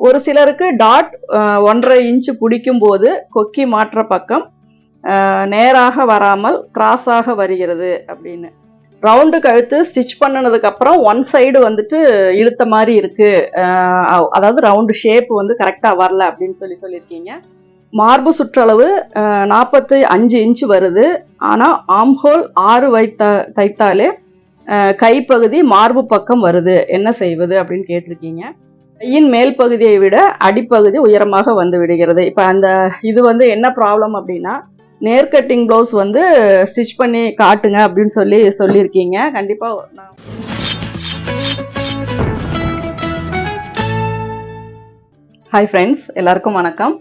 ஒரு சிலருக்கு dot 1.5 inch பிடிக்கும் போது கொக்கி மாற்ற பக்கம் நேராக வராமல் கிராஸாக வருகிறது அப்படின்னு. ரவுண்டு கழுத்து ஸ்டிச் பண்ணினதுக்கு அப்புறம் ஒன் சைடு வந்துட்டு இழுத்த மாதிரி இருக்கு, அதாவது ரவுண்டு ஷேப் வந்து கரெக்டா வரல அப்படின்னு சொல்லியிருக்கீங்க. மார்பு சுற்றளவு 45 இன்ச்சு வருது. ஆனா ஆம்ஹோல் 6 தைத்தாலே கைப்பகுதி மார்பு பக்கம் வருது, என்ன செய்வது அப்படின்னு கேட்டிருக்கீங்க. கையின் மேல் பகுதியை விட அடிப்பகுதி உயரமாக வந்து விடுகிறது. இப்ப அந்த இது வந்து என்ன ப்ராப்ளம் அப்படின்னா, நேர் கட்டிங் ப்ளவுஸ் வந்து ஸ்டிச் பண்ணி காட்டுங்க அப்படின்னு சொல்லியிருக்கீங்க. கண்டிப்பா ஹாய் ஃப்ரெண்ட்ஸ், எல்லாருக்கும் வணக்கம்.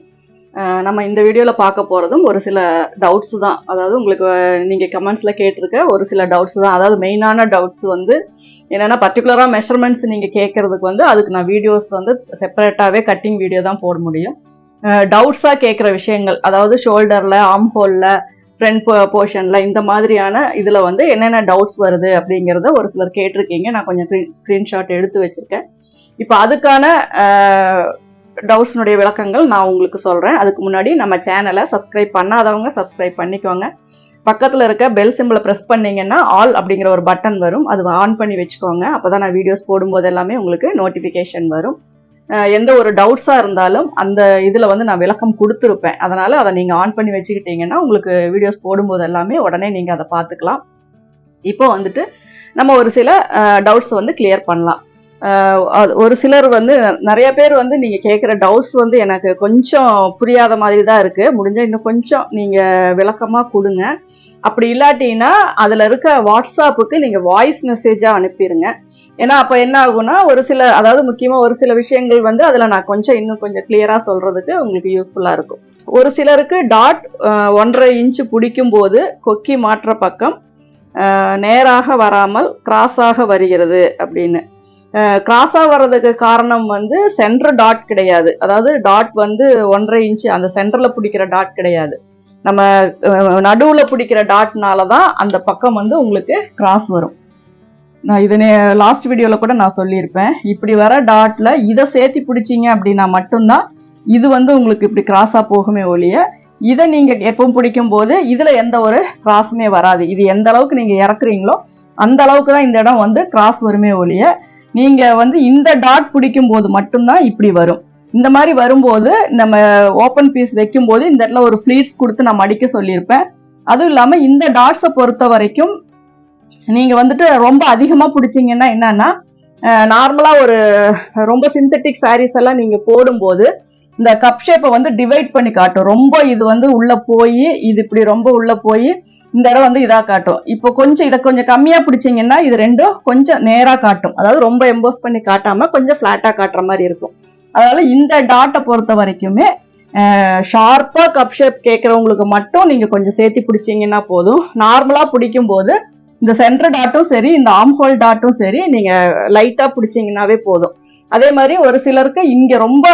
நம்ம இந்த வீடியோவில் பார்க்க போகிறதும் ஒரு சில டவுட்ஸ் தான். அதாவது உங்களுக்கு நீங்கள் கமெண்ட்ஸில் கேட்டிருக்க ஒரு சில டவுட்ஸ் தான். அதாவது மெயினான டவுட்ஸ் வந்து என்னென்னா, பர்டிகுலராக மெஷர்மெண்ட்ஸ் நீங்கள் கேட்குறதுக்கு வந்து அதுக்கு நான் வீடியோஸ் வந்து செப்பரேட்டாகவே கட்டிங் வீடியோ தான் போட முடியும். டவுட்ஸாக கேட்குற விஷயங்கள், அதாவது ஷோல்டரில், ஆர்ம் ஹோலில், ஃப்ரண்ட் போர்ஷனில், இந்த மாதிரியான இதில் வந்து என்னென்ன டவுட்ஸ் வருது அப்படிங்கிறத ஒரு சிலர் கேட்டிருக்கீங்க. நான் கொஞ்சம் ஸ்க்ரீன்ஷாட் எடுத்து வச்சுருக்கேன். இப்போ அதுக்கான டவுட்ஸ்னுடைய விளக்கங்கள் நான் உங்களுக்கு சொல்கிறேன். அதுக்கு முன்னாடி நம்ம சேனலை சப்ஸ்கிரைப் பண்ணாதவங்க சப்ஸ்கிரைப் பண்ணிக்கோங்க. பக்கத்தில் இருக்க பெல் சிம்பிளை ப்ரெஸ் பண்ணிங்கன்னா ஆல் அப்படிங்கிற ஒரு பட்டன் வரும், அது ஆன் பண்ணி வச்சுக்கோங்க. அப்போ தான் நான் வீடியோஸ் போடும்போது எல்லாமே உங்களுக்கு நோட்டிஃபிகேஷன் வரும். எந்த ஒரு டவுட்ஸாக இருந்தாலும் அந்த இதில் வந்து நான் விளக்கம் கொடுத்துருப்பேன். அதனால் அதை நீங்கள் ஆன் பண்ணி வச்சுக்கிட்டீங்கன்னா உங்களுக்கு வீடியோஸ் போடும்போது எல்லாமே உடனே நீங்கள் அதை பார்த்துக்கலாம். இப்போ வந்துட்டு நம்ம ஒரு சில டவுட்ஸ் வந்து கிளியர் பண்ணலாம். ஒரு சிலர் வந்து நிறைய பேர் வந்து நீங்கள் கேட்குற டவுட்ஸ் வந்து எனக்கு கொஞ்சம் புரியாத மாதிரி தான் இருக்குது. முடிஞ்சால் இன்னும் கொஞ்சம் நீங்கள் விளக்கமாக கொடுங்க. அப்படி இல்லாட்டின்னா அதில் இருக்க வாட்ஸ்அப்புக்கு நீங்கள் வாய்ஸ் மெசேஜாக அனுப்பிடுங்க. ஏன்னா அப்போ என்ன ஆகும்னா, ஒரு சில, அதாவது முக்கியமாக ஒரு சில விஷயங்கள் வந்து அதில் நான் இன்னும் கொஞ்சம் கிளியராக சொல்கிறதுக்கு உங்களுக்கு யூஸ்ஃபுல்லாக இருக்கும். ஒரு சிலருக்கு டாட் 1.5 இன்ச்சு பிடிக்கும் போது கொக்கி மாற்ற பக்கம் நேராக வராமல் கிராஸாக வருகிறது அப்படின்னு. கிராஸாக வர்றதுக்கு காரணம் வந்து சென்டர் டாட் கிடையாது. அதாவது டாட் வந்து 1.5 இன்ச்சு அந்த சென்டரில் பிடிக்கிற டாட் கிடையாது. நம்ம நடுவில் பிடிக்கிற டாட்னால தான் அந்த பக்கம் வந்து உங்களுக்கு கிராஸ் வரும். நான் இது லாஸ்ட் வீடியோவில் கூட நான் சொல்லியிருப்பேன். இப்படி வர டாட்டில் இதை சேர்த்து பிடிச்சிங்க அப்படின்னா மட்டும்தான் இது வந்து உங்களுக்கு இப்படி கிராஸாக போகுமே ஒழிய, இதை நீங்கள் எப்பவும் பிடிக்கும் போது இதில் எந்த ஒரு கிராஸுமே வராது. இது எந்த அளவுக்கு நீங்கள் இறக்குறீங்களோ அந்த அளவுக்கு தான் இந்த இடம் வந்து கிராஸ் வருமே ஒழிய, நீங்கள் வந்து இந்த டாட் பிடிக்கும் போது மட்டும்தான் இப்படி வரும். இந்த மாதிரி வரும்போது நம்ம ஓப்பன் பீஸ் வைக்கும் போது இந்த இடத்துல ஒரு ஃப்ளீட்ஸ் கொடுத்து நான் மடிக்க சொல்லியிருப்பேன். அதுவும் இல்லாமல் இந்த டாட்ஸை பொறுத்த வரைக்கும் நீங்கள் வந்துட்டு ரொம்ப அதிகமாக பிடிச்சிங்கன்னா என்னன்னா, நார்மலாக ஒரு ரொம்ப சிந்தட்டிக் சாரீஸ் எல்லாம் நீங்கள் போடும்போது இந்த கப் ஷேப்பை வந்து டிவைட் பண்ணி காட்டும். ரொம்ப இது வந்து உள்ளே போய், இது இப்படி ரொம்ப உள்ளே போய் இந்த இடம் வந்து இதாக காட்டும். இப்போ இதை கொஞ்சம் கம்மியாக பிடிச்சிங்கன்னா இது ரெண்டும் கொஞ்சம் நேராக காட்டும். அதாவது ரொம்ப எம்போஸ் பண்ணி காட்டாமல் கொஞ்சம் ஃப்ளாட்டாக காட்டுற மாதிரி இருக்கும். அதனால இந்த டாட்டை பொறுத்த வரைக்குமே ஷார்ப்பாக கப் ஷேப் கேட்குறவங்களுக்கு மட்டும் நீங்கள் கொஞ்சம் சேர்த்து பிடிச்சிங்கன்னா போதும். நார்மலாக பிடிக்கும் போது இந்த சென்டர் டாட்டும் சரி, இந்த ஆர்ம் ஹோல் டாட்டும் சரி, நீங்கள் லைட்டாக பிடிச்சிங்கன்னாவே போதும். அதே மாதிரி ஒரு சிலருக்கு இங்கே ரொம்ப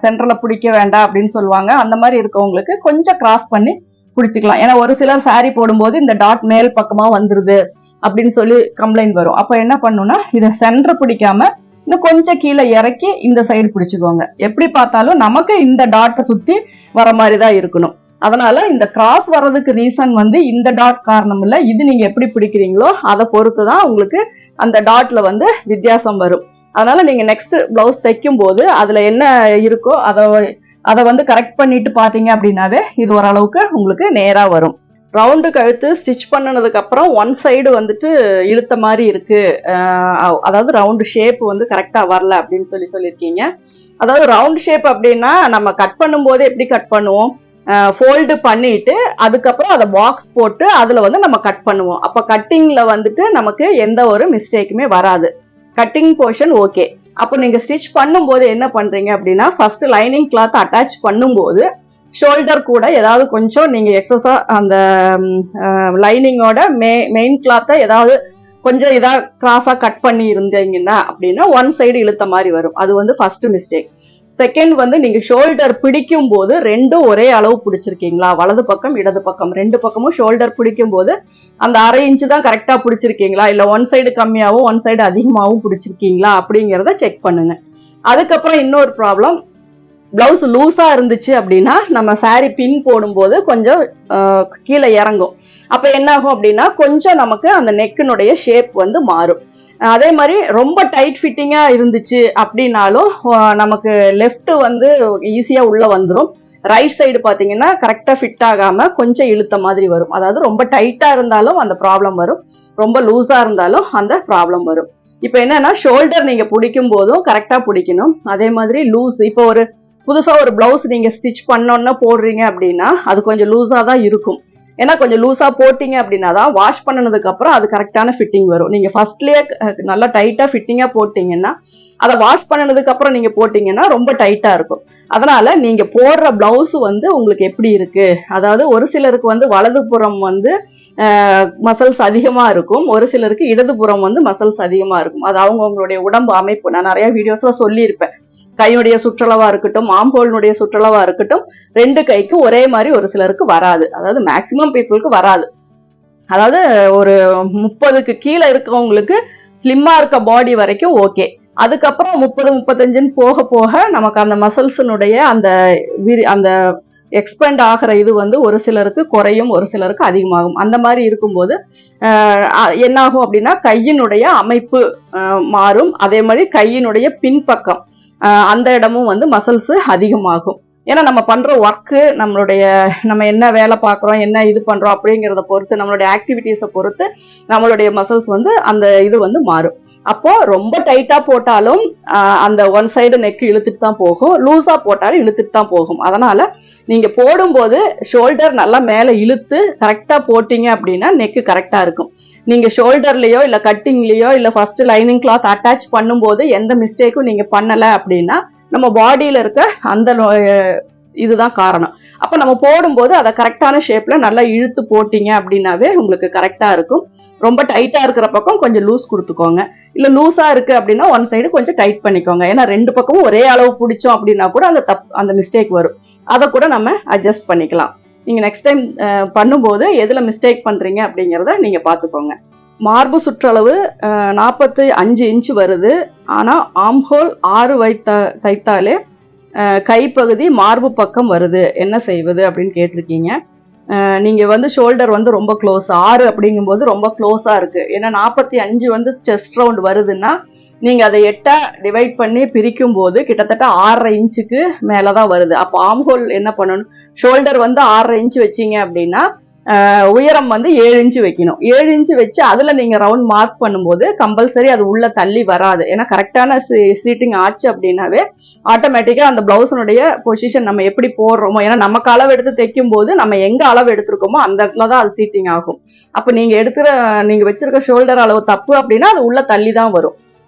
சென்டரில் பிடிக்க வேண்டாம் அப்படின்னு சொல்லுவாங்க. அந்த மாதிரி இருக்கவங்களுக்கு கொஞ்சம் கிராஸ் பண்ணி பிடிச்சிக்கலாம். ஏன்னா ஒரு சிலர் சாரி போடும்போது இந்த டாட் மேல் பக்கமாக வந்துருது அப்படின்னு சொல்லி கம்ப்ளைண்ட் வரும். அப்போ என்ன பண்ணுன்னா, இதை சென்டர் பிடிக்காம இன்னும் கொஞ்சம் கீழே இறக்கி இந்த சைடு பிடிச்சிக்கோங்க. எப்படி பார்த்தாலும் நமக்கு இந்த டாட்டை சுற்றி வர மாதிரி தான் இருக்கணும். அதனால இந்த கிராஸ் வர்றதுக்கு ரீசன் வந்து இந்த டாட் காரணம் இல்லை, இது நீங்கள் எப்படி பிடிக்கிறீங்களோ அதை பொறுத்து தான் உங்களுக்கு அந்த டாட்ல வந்து வித்தியாசம் வரும். அதனால நீங்கள் நெக்ஸ்ட் பிளவுஸ் தைக்கும் போது அதில் என்ன இருக்கோ அதை வந்து கரெக்ட் பண்ணிட்டு பார்த்தீங்க அப்படின்னாவே இது ஓரளவுக்கு உங்களுக்கு நேராக வரும். ரவுண்டு கழுத்து ஸ்டிச் பண்ணினதுக்கு அப்புறம் ஒன் சைடு வந்துட்டு இழுத்த மாதிரி இருக்கு, அதாவது ரவுண்டு ஷேப் வந்து கரெக்டாக வரல அப்படின்னு சொல்லியிருக்கீங்க. அதாவது ரவுண்டு ஷேப் அப்படின்னா நம்ம கட் பண்ணும்போது எப்படி கட் பண்ணுவோம், ஃபோல்டு பண்ணிட்டு அதுக்கப்புறம் அதை பாக்ஸ் போட்டு அதில் வந்து நம்ம கட் பண்ணுவோம். அப்போ கட்டிங்கில் வந்துட்டு நமக்கு எந்த ஒரு மிஸ்டேக்குமே வராது. Cutting portion okay. அப்போ நீங்கள் ஸ்டிச் பண்ணும்போது என்ன பண்ணுறீங்க அப்படின்னா, ஃபர்ஸ்ட் லைனிங் கிளாத் அட்டாச் பண்ணும்போது ஷோல்டர் கூட ஏதாவது கொஞ்சம் நீங்கள் எக்ஸஸாக அந்த லைனிங்கோட மெயின் கிளாத்தை ஏதாவது கொஞ்சம் இதாக கிராஸாக கட் பண்ணி இருந்தீங்கன்னா அப்படின்னா ஒன் சைடு இழுத்த மாதிரி வரும். அது வந்து ஃபர்ஸ்ட் மிஸ்டேக். செகண்ட் வந்து நீங்கள் ஷோல்டர் பிடிக்கும் போது ரெண்டும் ஒரே அளவு பிடிச்சிருக்கீங்களா, வலது பக்கம் இடது பக்கம் ரெண்டு பக்கமும் ஷோல்டர் பிடிக்கும் போது அந்த 1/2 இன்ச்சு தான் கரெக்டாக பிடிச்சிருக்கீங்களா, இல்லை ஒன் சைடு கம்மியாகவும் ஒன் சைடு அதிகமாகவும் பிடிச்சிருக்கீங்களா அப்படிங்கிறத செக் பண்ணுங்க. அதுக்கப்புறம் இன்னொரு ப்ராப்ளம், பிளவுஸ் லூஸா இருந்துச்சு அப்படின்னா நம்ம சாரி பின் போடும்போது கொஞ்சம் கீழே இறங்கும். அப்ப என்ன ஆகும் அப்படின்னா கொஞ்சம் நமக்கு அந்த நெக்கினுடைய ஷேப் வந்து மாறும். அதே மாதிரி ரொம்ப டைட் ஃபிட்டிங்கா இருந்துச்சு அப்படின்னாலும் நமக்கு லெஃப்ட் வந்து ஈஸியா உள்ள வந்துடும். ரைட் சைடு பாத்தீங்கன்னா கரெக்டா ஃபிட் ஆகாம கொஞ்சம் இழுத்த மாதிரி வரும். அதாவது ரொம்ப டைட்டா இருந்தாலும் அந்த ப்ராப்ளம் வரும், ரொம்ப லூஸா இருந்தாலும் அந்த ப்ராப்ளம் வரும். இப்ப என்னன்னா ஷோல்டர் நீங்க பிடிக்கும் போதும் கரெக்டா பிடிக்கணும். அதே மாதிரி லூஸ், இப்போ ஒரு புதுசா ஒரு பிளவுஸ் நீங்க ஸ்டிச் பண்ணோன்னா போடுறீங்க அப்படின்னா அது கொஞ்சம் லூஸா தான் இருக்கும். ஏன்னா கொஞ்சம் லூஸா போட்டீங்க அப்படின்னா தான் வாஷ் பண்ணனதுக்கு அப்புறம் அது கரெக்டான ஃபிட்டிங் வரும். நீங்க ஃபர்ஸ்ட்லயே நல்லா டைட்டா ஃபிட்டிங்கா போட்டீங்கன்னா அதை வாஷ் பண்ணனதுக்கு அப்புறம் நீங்க போட்டீங்கன்னா ரொம்ப டைட்டா இருக்கும். அதனால நீங்க போடுற பிளவுஸ் வந்து உங்களுக்கு எப்படி இருக்கு, அதாவது ஒரு சிலருக்கு வந்து வலதுபுறம் வந்து மசில்ஸ் அதிகமா இருக்கும், ஒரு சிலருக்கு இடதுபுறம் வந்து மசில்ஸ் அதிகமா இருக்கும். அது அவங்களுடைய உடம்பு அமைப்பு. நான் நிறைய வீடியோஸ்ல சொல்லியிருப்பேன். கையுடைய சுற்றளவா இருக்கட்டும், ஆம்போலினுடைய சுற்றளவா இருக்கட்டும், ரெண்டு கைக்கும் ஒரே மாதிரி ஒரு சிலருக்கு வராது. அதாவது மேக்சிமம் பீப்புளுக்கு வராது. அதாவது ஒரு 30க்கு கீழே இருக்கவங்களுக்கு ஸ்லிம்மா இருக்க பாடி வரைக்கும் ஓகே. அதுக்கப்புறம் 30-35 போக போக நமக்கு அந்த மசில்ஸினுடைய அந்த எக்ஸ்பெண்ட் ஆகிற இது வந்து ஒரு சிலருக்கு குறையும், ஒரு சிலருக்கு அதிகமாகும். அந்த மாதிரி இருக்கும்போது என்னாகும் அப்படின்னா கையினுடைய அமைப்பு மாறும். அதே மாதிரி கையினுடைய பின்பக்கம் அந்த இடமும் வந்து மசில்ஸ் அதிகமாகும். ஏன்னா நம்ம பண்ற ஒர்க்கு, நம்ம என்ன வேலை பார்க்குறோம், என்ன இது பண்றோம் அப்படிங்கிறத பொறுத்து, நம்மளுடைய ஆக்டிவிட்டிஸை பொறுத்து நம்மளுடைய மசில்ஸ் வந்து அந்த இது வந்து மாறும். அப்போ ரொம்ப டைட்டா போட்டாலும் அந்த ஒன் சைடு நெக் இழுத்துட்டு தான் போகும், லூஸா போட்டாலும் இழுத்துட்டு தான் போகும். அதனால நீங்க போடும்போது ஷோல்டர் நல்லா மேல இழுத்து கரெக்டா போட்டீங்க அப்படின்னா நெக்கு கரெக்டா இருக்கும். நீங்க ஷோல்டர்லயோ இல்ல கட்டிங்லயோ இல்ல ஃபர்ஸ்ட் லைனிங் கிளாத் அட்டாச் பண்ணும்போது எந்த மிஸ்டேக்கும் நீங்க பண்ணல அப்படின்னா நம்ம பாடியில இருக்க அந்த இதுதான் காரணம். அப்ப நம்ம போடும்போது அதை கரெக்டான ஷேப்ல நல்லா இழுத்து போட்டீங்க அப்படின்னாவே உங்களுக்கு கரெக்டா இருக்கும். ரொம்ப டைட்டா இருக்கிற பக்கம் கொஞ்சம் லூஸ் கொடுத்துக்கோங்க, இல்ல லூஸா இருக்கு அப்படின்னா ஒன் சைடு கொஞ்சம் டைட் பண்ணிக்கோங்க. ஏன்னா ரெண்டு பக்கமும் ஒரே அளவு பிடிச்சோம் அப்படின்னா கூட அந்த மிஸ்டேக் வரும். அதை கூட நம்ம அட்ஜஸ்ட் பண்ணிக்கலாம். நீங்க நெக்ஸ்ட் டைம் பண்ணும்போது எதுல மிஸ்டேக் பண்றீங்க அப்படிங்கிறத நீங்க பாத்துக்கோங்க. மார்பு சுற்றளவு 45 இன்ச் வருது. ஆனா ஆம்ஹோல் 6 தைத்தாலே கைப்பகுதி மார்பு பக்கம் வருது, என்ன செய்வது அப்படின்னு கேட்டிருக்கீங்க. நீங்க வந்து ஷோல்டர் வந்து ரொம்ப க்ளோஸ், 6 அப்படிங்கும்போது ரொம்ப க்ளோஸா இருக்கு. ஏன்னா 45 வந்து செஸ்ட் ரவுண்ட் வருதுன்னா நீங்க அதை 8 டிவைட் பண்ணி பிரிக்கும் போது கிட்டத்தட்ட 6.5 இன்ச்சுக்கு மேலதான் வருது. அப்போ ஆம்ஹோல் என்ன பண்ணணும், ஷோல்டர் வந்து 6.5 இன்ச்சு வச்சீங்க அப்படின்னா உயரம் வந்து 7 இன்ச்சு வைக்கணும். 7 இன்ச்சு வச்சு அதுல நீங்க ரவுண்ட் மார்க் பண்ணும்போது கம்பல்சரி அது உள்ள தள்ளி வராது. ஏன்னா கரெக்டான சீட்டிங் ஆச்சு அப்படின்னாவே ஆட்டோமேட்டிக்கா அந்த பிளவுஸனுடைய பொசிஷன் நம்ம எப்படி போடுறோமோ, ஏன்னா நமக்கு அளவு எடுத்து தைக்கும் போது நம்ம எங்க அளவு எடுத்திருக்கோமோ அந்த இடத்துலதான் அது சீட்டிங் ஆகும். அப்ப நீங்க வச்சிருக்க ஷோல்டர் அளவு தப்பு அப்படின்னா அது உள்ள தள்ளி தான் வரும்,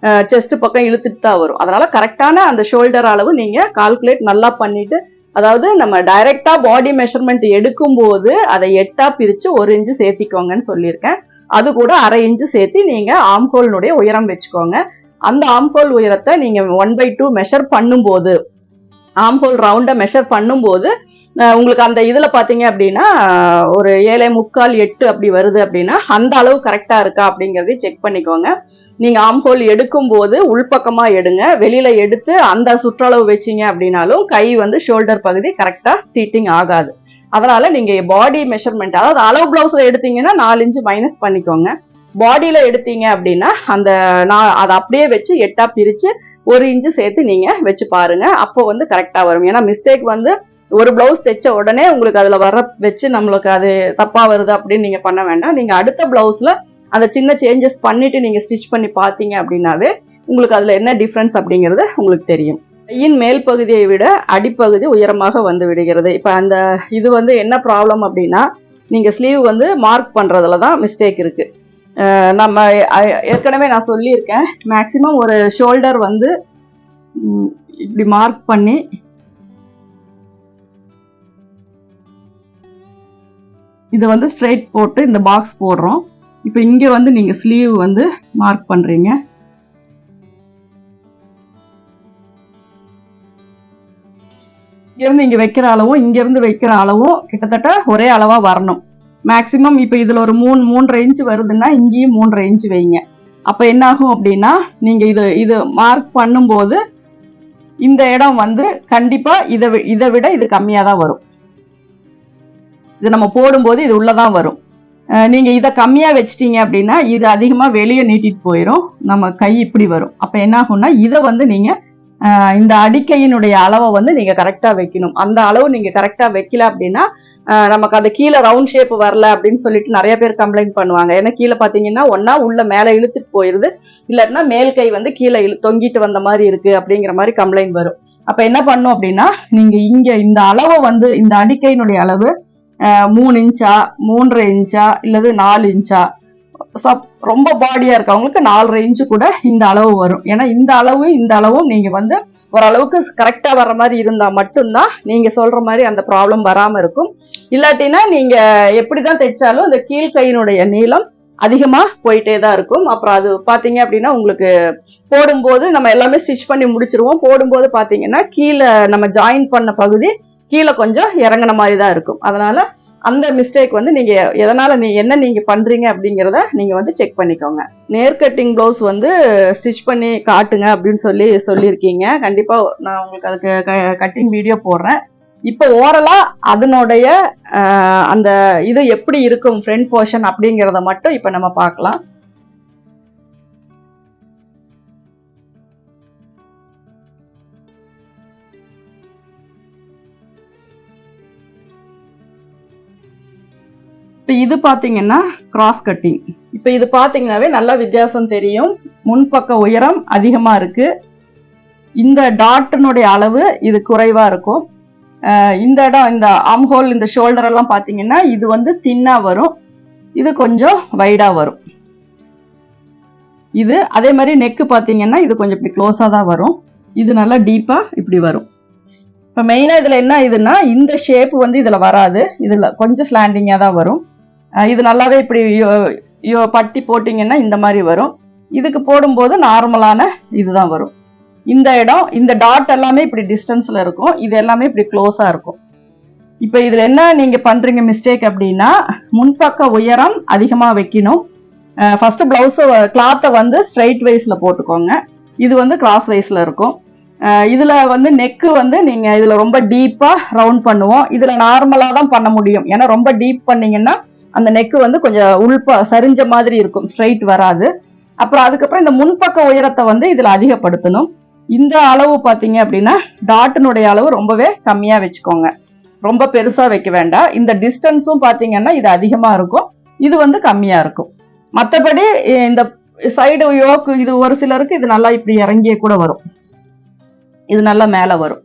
செஸ்ட் பக்கம் இழுத்துட்டு தான் வரும். அதனால கரெக்டான அந்த ஷோல்டர் அளவு நீங்க கால்குலேட் நல்லா பண்ணிட்டு, அதாவது நம்ம டைரக்டா பாடி மெஷர்மெண்ட் எடுக்கும் போது அதை 8 பிரிச்சு 1 இன்ச்சு சேர்த்திக்கோங்கன்னு சொல்லியிருக்கேன். அது கூட 1/2 இன்ச்சு சேர்த்து நீங்க ஆம்ஹோலினுடைய உயரம் வச்சுக்கோங்க. அந்த ஆம்ஹோல் உயரத்தை நீங்க 1/2 மெஷர் பண்ணும்போது, ஆம்ஹோல் ரவுண்ட மெஷர் பண்ணும்போது உங்களுக்கு அந்த இதுல பாத்தீங்க அப்படின்னா ஒரு 7.75 8 அப்படி வருது அப்படின்னா அந்த அளவு கரெக்டா இருக்கா அப்படிங்கறதையும் செக் பண்ணிக்கோங்க. நீங்க ஆம்ஹோல் எடுக்கும் போது உள்பக்கமா எடுங்க, வெளியில எடுத்து அந்த சுற்றளவு வச்சீங்க அப்படின்னாலும் கை வந்து ஷோல்டர் பகுதி கரெக்டா சீட்டிங் ஆகாது. அதனால நீங்க பாடி மெஷர்மெண்ட், அதாவது அளவு பிளவுஸ்ல எடுத்தீங்கன்னா 4 இன்ச்சு மைனஸ் பண்ணிக்கோங்க. பாடியில எடுத்தீங்க அப்படின்னா அதை அப்படியே வச்சு 8 பிரிச்சு 1 இன்ச்சு சேர்த்து நீங்க வச்சு பாருங்க. அப்போ வந்து கரெக்டா வரும். ஏன்னா மிஸ்டேக் வந்து ஒரு பிளவுஸ் தைச்ச உடனே உங்களுக்கு அதுல வச்சு நம்மளுக்கு அது தப்பா வருது அப்படின்னு நீங்க பண்ண வேண்டாம். நீங்க அடுத்த பிளவுஸ்ல அந்த சின்ன சேஞ்சஸ் பண்ணிட்டு நீங்க ஸ்டிச் பண்ணி பாத்தீங்க அப்படின்னாவே உங்களுக்கு அதுல என்ன டிஃபரன்ஸ் அப்படிங்கிறது உங்களுக்கு தெரியும். கையின் மேல் பகுதியை விட அடிப்பகுதி உயரமாக வந்து விடுகிறது. இப்ப அந்த இது வந்து என்ன ப்ராப்ளம் அப்படின்னா, நீங்க ஸ்லீவ் வந்து மார்க் பண்றதுலதான் மிஸ்டேக் இருக்கு. நம்ம ஏற்கனவே நான் சொல்லியிருக்கேன், மேக்சிமம் ஒரு ஷோல்டர் வந்து இப்படி மார்க் பண்ணி இது வந்து ஸ்ட்ரைட் போட்டு இந்த பாக்ஸ் போடுறோம். இப்போ இங்க வந்து நீங்க ஸ்லீவ் வந்து மார்க் பண்றீங்க. இங்கிருந்து இங்க வைக்கிற அளவும் இங்கிருந்து வைக்கிற அளவும் கிட்டத்தட்ட ஒரே அளவா வரணும். மேக்சிமம் இப்ப இதுல ஒரு 3.5 இன்ச்சு வருதுன்னா இங்கேயும் 3.5 இன்ச்சு வைங்க. அப்ப என்ன ஆகும் அப்படின்னா, நீங்க இது மார்க் பண்ணும்போது இந்த இடம் வந்து கண்டிப்பா இதை விட இது கம்மியா தான் வரும். இது நம்ம போடும்போது இது உள்ளதான் வரும். நீங்க இதை கம்மியா வச்சிட்டீங்க அப்படின்னா இது அதிகமா வெளியே நீட்டிட்டு போயிடும், நம்ம கை இப்படி வரும். அப்ப என்ன ஆகும்னா இதை வந்து நீங்க இந்த அடிக்கையினுடைய அளவை வந்து நீங்க கரெக்டா வைக்கணும். அந்த அளவு நீங்க கரெக்டா வைக்கல அப்படின்னா நமக்கு அந்த கீழே ரவுண்ட் ஷேப் வரல அப்படின்னு சொல்லிட்டு நிறைய பேர் கம்ப்ளைண்ட் பண்ணுவாங்க. ஏன்னா கீழே பாத்தீங்கன்னா ஒன்னா உள்ள மேல இழுத்துட்டு போயிருது, இல்லாட்டினா மேல் கை வந்து கீழே தொங்கிட்டு வந்த மாதிரி இருக்கு அப்படிங்கிற மாதிரி கம்ப்ளைண்ட் வரும். அப்ப என்ன பண்ணும் அப்படின்னா நீங்க இங்க இந்த அளவை வந்து இந்த அடிக்கையினுடைய அளவு 3 இன்ச்சா 3.5 இன்ச்சா இல்லது 4 இன்ச்சா, ரொம்ப பாடியா இருக்கவங்களுக்கு 4.5 இன்ச்சு கூட இந்த அளவு வரும். ஏன்னா இந்த அளவும் நீங்க வந்து ஓரளவுக்கு கரெக்டா வர்ற மாதிரி இருந்தா மட்டும்தான் நீங்க சொல்ற மாதிரி அந்த ப்ராப்ளம் வராம இருக்கும். இல்லாட்டினா நீங்க எப்படிதான் தைச்சாலும் இந்த கீழ்கையினுடைய நீளம் அதிகமா போயிட்டே தான் இருக்கும். அப்புறம் அது பாத்தீங்க அப்படின்னா உங்களுக்கு போடும்போது நம்ம எல்லாமே ஸ்டிச் பண்ணி முடிச்சிருவோம். போடும்போது பாத்தீங்கன்னா கீழே நம்ம ஜாயின் பண்ண பகுதி கீழே கொஞ்சம் இறங்கின மாதிரி தான் இருக்கும். அதனால அந்த மிஸ்டேக் வந்து நீங்க எதனால என்ன நீங்க பண்றீங்க அப்படிங்கிறத நீங்க வந்து செக் பண்ணிக்கோங்க. நேர் கட்டிங் ப்ளவுஸ் வந்து ஸ்டிச் பண்ணி காட்டுங்க அப்படின்னு சொல்லியிருக்கீங்க. கண்டிப்பா நான் உங்களுக்கு அதுக்கு கட்டிங் வீடியோ போடுறேன். இப்போ ஓரலா அதனுடைய அந்த இது எப்படி இருக்கும் ஃப்ரண்ட் போர்ஷன் அப்படிங்கிறத மட்டும் இப்ப நம்ம பார்க்கலாம். இப்போ இது பாத்தீங்கன்னா கிராஸ் கட்டிங். இப்போ இது பாத்தீங்கன்னாவே நல்லா வித்தியாசம் தெரியும். முன்பக்க உயரம் அதிகமா இருக்கு, இந்த டாட்டினுடைய அளவு இது குறைவா இருக்கும். இந்த இடம் இந்த ஆர்ம் ஹோல் இந்த ஷோல்டர் எல்லாம் பாத்தீங்கன்னா இது வந்து தின்னா வரும், இது கொஞ்சம் வைடா வரும். இது அதே மாதிரி நெக்கு பாத்தீங்கன்னா இது கொஞ்சம் இப்படி க்ளோஸா தான் வரும், இது நல்லா டீப்பா இப்படி வரும். இப்போ மெயினா இதுல என்ன இதுன்னா இந்த ஷேப் வந்து இதுல வராது, இதுல கொஞ்சம் ஸ்லாண்டிங்கா தான் வரும். இது நல்லாவே இப்படி பட்டி போட்டீங்கன்னா இந்த மாதிரி வரும். இதுக்கு போடும்போது நார்மலான இதுதான் வரும். இந்த இடம் இந்த டாட் எல்லாமே இப்படி டிஸ்டன்ஸ்ல இருக்கும், இது எல்லாமே இப்படி க்ளோஸா இருக்கும். இப்ப இதுல என்ன நீங்க பண்றீங்க மிஸ்டேக் அப்படின்னா முன்பக்க உயரம் அதிகமா வைக்கணும். ஃபர்ஸ்ட் பிளவுஸ் கிளாத்தை வந்து ஸ்ட்ரைட் வைஸ்ல போட்டுக்கோங்க, இது வந்து கிராஸ் வைஸ்ல இருக்கும். இதுல வந்து நெக்கு வந்து நீங்க இதுல ரொம்ப டீப்பா ரவுண்ட் பண்ணுவோம், இதுல நார்மலா தான் பண்ண முடியும். ஏன்னா ரொம்ப டீப் பண்ணீங்கன்னா அந்த நெக்கு வந்து கொஞ்சம் சரிஞ்ச மாதிரி இருக்கும், ஸ்ட்ரைட் வராது. அப்புறம் அதுக்கப்புறம் இந்த முன்பக்க உயரத்தை வந்து இதுல அதிகப்படுத்தணும். இந்த அளவு பாத்தீங்க அப்படின்னா டாட்டினுடைய அளவு ரொம்பவே கம்மியா வச்சுக்கோங்க, ரொம்ப பெருசா வைக்க வேண்டாம். இந்த டிஸ்டன்ஸும் பாத்தீங்கன்னா இது அதிகமா இருக்கும், இது வந்து கம்மியா இருக்கும். மற்றபடி இந்த சைடு யோக்கு இது ஒரு சிலருக்கு இது நல்லா இப்படி இறங்கியே கூட வரும், இது நல்லா மேல வரும்.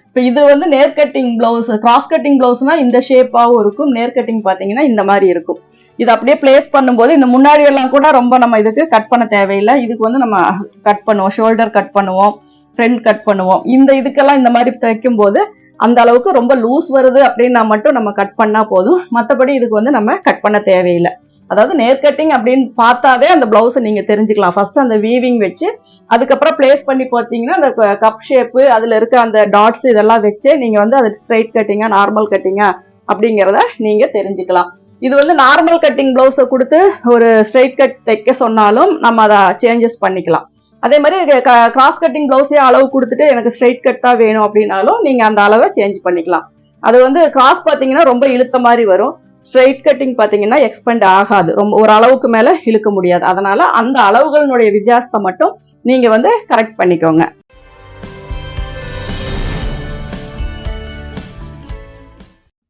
இப்போ இது வந்து நேர் கட்டிங் பிளவுஸ். கிராஸ் கட்டிங் பிளவுஸ்னா இந்த ஷேப்பாகவும் இருக்கும், நேர் கட்டிங் பார்த்தீங்கன்னா இந்த மாதிரி இருக்கும். இது அப்படியே பிளேஸ் பண்ணும்போது இந்த முன்னாடி எல்லாம் கூட ரொம்ப நம்ம இதுக்கு கட் பண்ண தேவையில்லை. இதுக்கு வந்து நம்ம கட் பண்ணுவோம், ஷோல்டர் கட் பண்ணுவோம், ஃப்ரண்ட் கட் பண்ணுவோம். இந்த இதுக்கெல்லாம் இந்த மாதிரி தைக்கும் போது அந்த அளவுக்கு ரொம்ப லூஸ் வருது அப்படின்னா மட்டும் நம்ம கட் பண்ணா போதும், மற்றபடி இதுக்கு வந்து நம்ம கட் பண்ண தேவையில்லை. அதாவது நேர் கட்டிங் அப்படின்னு பார்த்தாவே அந்த பிளவுஸை நீங்க தெரிஞ்சுக்கலாம். ஃபர்ஸ்ட் அந்த வீவிங் வச்சு அதுக்கப்புறம் பிளேஸ் பண்ணி பார்த்தீங்கன்னா அந்த கப் ஷேப்பு அதுல இருக்க அந்த டாட்ஸ் இதெல்லாம் வச்சு நீங்க வந்து அது ஸ்ட்ரைட் கட்டிங்கா நார்மல் கட்டிங்கா அப்படிங்கிறத நீங்க தெரிஞ்சுக்கலாம். இது வந்து நார்மல் கட்டிங் பிளவுஸை கொடுத்து ஒரு ஸ்ட்ரைட் கட் தைக்க சொன்னாலும் நம்ம அதை சேஞ்சஸ் பண்ணிக்கலாம். அதே மாதிரி கிராஸ் கட்டிங் பிளவுஸே அளவு கொடுத்துட்டு எனக்கு ஸ்ட்ரைட் கட் தான் வேணும் அப்படின்னாலும் நீங்க அந்த அளவை சேஞ்ச் பண்ணிக்கலாம். அது வந்து கிராஸ் பார்த்தீங்கன்னா ரொம்ப இழுத்த மாதிரி வரும், ஸ்ட்ரைட் கட்டிங் பார்த்தீங்கன்னா எக்ஸ்பெண்ட் ஆகாது, ரொம்ப ஒரு அளவுக்கு மேல இழுக்க முடியாது. அதனால அந்த அளவுகளினுடைய வித்தியாசத்தை மட்டும் நீங்க வந்து கரெக்ட் பண்ணிக்கோங்க.